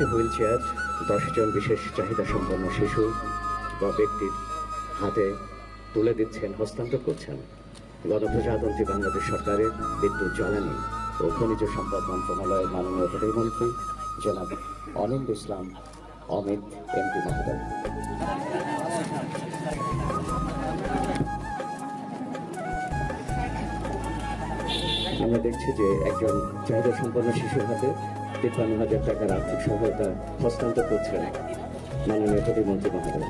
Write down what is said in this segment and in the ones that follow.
একটি wheel chair 10 জন বিশেষ চাহিদা সম্পন্ন শিশু বা ব্যক্তির হাতে তুলে দিচ্ছেন, হস্তান্তর করছেন গণপ্রজাতন্ত্রী বাংলাদেশ সরকারের বিদ্যুৎ, জ্বালানি ও খনিজ সম্পদ মন্ত্রণালয়ের মাননীয় প্রতিমন্ত্রী জনাব অনিন্দ ইসলাম অমিত এমপি মহোদয়। আমরা দেখছি যে একজন চাহিদা সম্পন্ন শিশুর হাতে 53,000 টাকার আর্থিক সহায়তা হস্তান্তর করছেন মাননীয় প্রতিমন্ত্রী মহোদয়।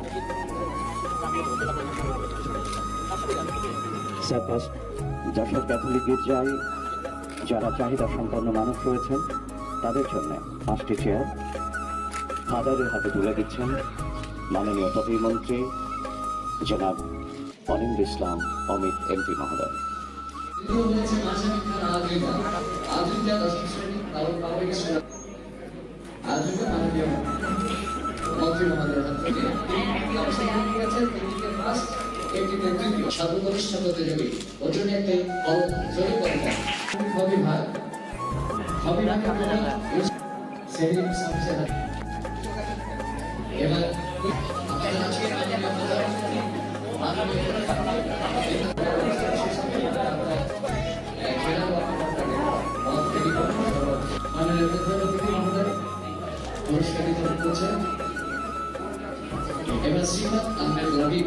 যশোর ক্যাথলিক গির্জায় যারা চাহিদা সম্পন্ন মানুষ রয়েছেন তাদের জন্য 5টি চেয়ার ফাদারের হাতে তুলে দিচ্ছেন মাননীয় প্রতিমন্ত্রী জনাব অনিন্দ ইসলাম অমিত এমপি মহোদয়। পুরস্কার বিতরণ করছেন। এবার শ্রীমৎ আহমেদ রবি